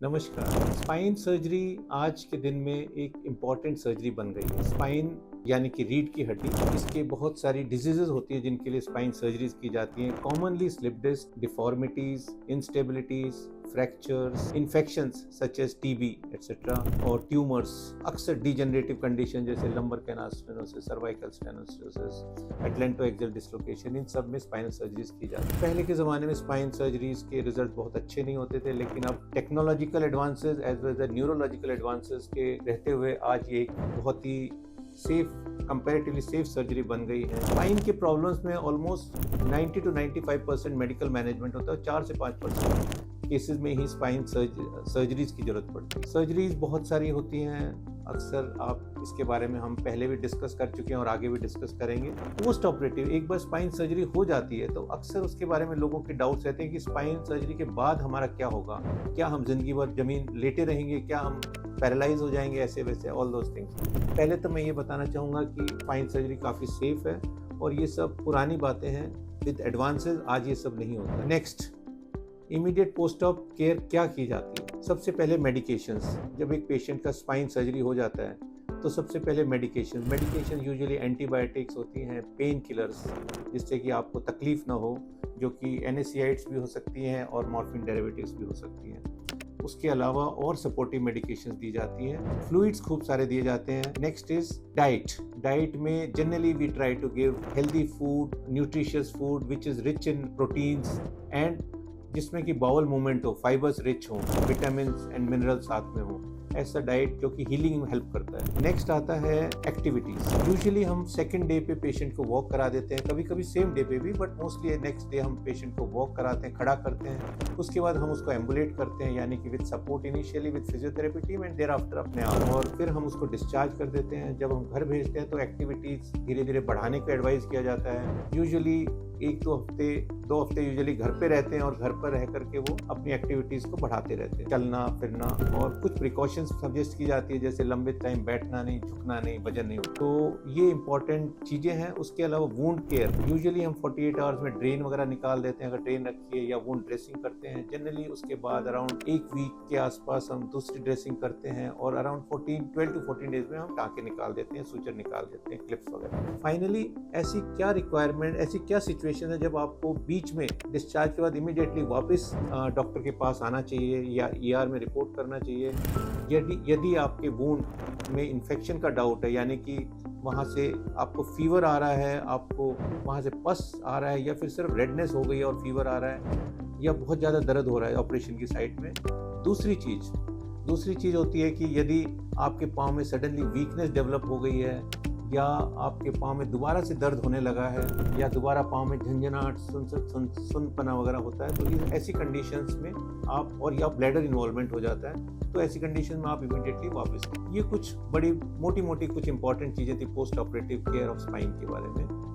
नमस्कार। Spine surgery आज के दिन में एक इम्पॉर्टेंट सर्जरी बन गई है। स्पाइन यानी कि रीढ़ की हड्डी, इसके बहुत सारी डिजीजेज होती है जिनके लिए स्पाइन सर्जरीज की जाती हैं। Commonly slip disc, deformities, instabilities, fractures, infections such as TB etcetera और ट्यूमर्स, अक्सर डिजेनरेटिव कंडीशन जैसे lumbar canal stenosis, cervical stenosis, atlantoaxial dislocation, इन सब में स्पाइनल सर्जरीज की जाती है। पहले के ज़माने में स्पाइन सर्जरीज के रिजल्ट बहुत अच्छे नहीं होते थे, लेकिन अब technological advances as well as neurological advances के रहते हुए आज ये एक बहुत ही सेफ, कंपैरेटिवली सेफ सर्जरी बन गई है। स्पाइन के प्रॉब्लम्स में ऑलमोस्ट 90 to 95% मेडिकल मैनेजमेंट होता है। 4 से 5% केसेस में ही स्पाइन सर्जरीज की जरूरत पड़ती है। सर्जरीज बहुत सारी होती हैं, अक्सर आप इसके बारे में हम पहले भी डिस्कस कर चुके हैं और आगे भी डिस्कस करेंगे। पोस्ट ऑपरेटिव एक बार स्पाइन सर्जरी हो जाती है तो अक्सर उसके बारे में लोगों के डाउट्स रहते हैं कि स्पाइन सर्जरी के बाद हमारा क्या होगा, क्या हम जिंदगी भर जमीन लेटे रहेंगे, क्या हम पैरालाइज हो जाएंगे, ऐसे वैसे ऑल दोज थिंग्स। पहले तो मैं ये बताना चाहूँगा कि स्पाइन सर्जरी काफ़ी सेफ है और ये सब पुरानी बातें हैं। विद एडवांसेस आज ये सब नहीं होता। Next, immediate post op care क्या की जाती है? सबसे पहले मेडिकेशंस। जब एक पेशेंट का स्पाइन सर्जरी हो जाता है तो सबसे पहले मेडिकेशन यूजुअली एंटीबायोटिक्स होती हैं, पेन किलर्स, जिससे कि आपको तकलीफ ना हो, जो कि NSAIDs भी हो सकती हैं और मॉर्फिन डेरिवेटिव्स भी हो सकती हैं। उसके अलावा और सपोर्टिव मेडिकेशंस दी जाती हैं। फ्लूइड्स खूब सारे दिए जाते हैं। नेक्स्ट इज डाइट में generally we try to give healthy food, nutritious food which is rich in proteins and जिसमें कि बाउल मूवमेंट हो, फाइबर्स रिच हो, विटामिन एंड मिनरल साथ में हो, ऐसा डाइट जो कि हीलिंग में हेल्प करता है। नेक्स्ट आता है एक्टिविटीज। यूजुअली हम सेकंड डे पे पेशेंट को वॉक करा देते हैं, कभी कभी सेम डे पे भी, बट मोस्टली नेक्स्ट डे हम पेशेंट को वॉक कराते हैं, खड़ा करते हैं। उसके बाद हम उसको एम्बुलेट करते हैं, यानी कि with support initially with physiotherapy team and thereafter अपने आप, और फिर हम उसको डिस्चार्ज कर देते हैं। जब हम घर भेजते हैं तो एक्टिविटीज धीरे धीरे बढ़ाने का एडवाइस किया जाता है। यूजुअली 2 हफ्ते यूजुअली घर पे रहते हैं और घर पर रह करके वो अपनी एक्टिविटीज को बढ़ाते रहते हैं, चलना फिरना, और कुछ प्रिकॉशंस सजेस्ट की जाती है जैसे लंबे टाइम बैठना नहीं, झुकना नहीं, वजन नहीं। तो ये इंपॉर्टेंट चीजें हैं। उसके अलावा वुंड केयर, यूजुअली हम 48 आवर्स में ड्रेन वगैरह निकाल देते हैं अगर ड्रेन रखी है, या वुंड ड्रेसिंग करते हैं। जनरली उसके बाद अराउंड 1 वीक के आसपास हम दूसरी ड्रेसिंग करते हैं और अराउंड 12 to 14 डेज में हम टाँके निकाल देते हैं, सूचर निकाल देते हैं, क्लिप्स वगैरह। फाइनली ऐसी क्या रिक्वायरमेंट, ऐसी क्या सिचुएशन है जब आपको बीच में डिस्चार्ज के बाद इमीडिएटली वापस डॉक्टर के पास आना चाहिए या ER में रिपोर्ट करना चाहिए? यदि आपके वुंड में इन्फेक्शन का डाउट है, यानी कि वहाँ से आपको फीवर आ रहा है, आपको वहाँ से पस आ रहा है, या फिर सिर्फ रेडनेस हो गई है और फीवर आ रहा है, या बहुत ज़्यादा दर्द हो रहा है ऑपरेशन की साइट में। दूसरी चीज़ होती है कि यदि आपके पाँव में सडनली वीकनेस डेवलप हो गई है, या आपके पाँव में दोबारा से दर्द होने लगा है, या दोबारा पाँव में झंझनाहट, सुनपना वगैरह होता है, तो ऐसी कंडीशंस में आप, और या ब्लैडर इन्वॉल्वमेंट हो जाता है, तो ऐसी कंडीशन में आप इमीडिएटली वापस। ये कुछ बड़ी मोटी कुछ इंपॉर्टेंट चीज़ें थी post operative care of spine के बारे में।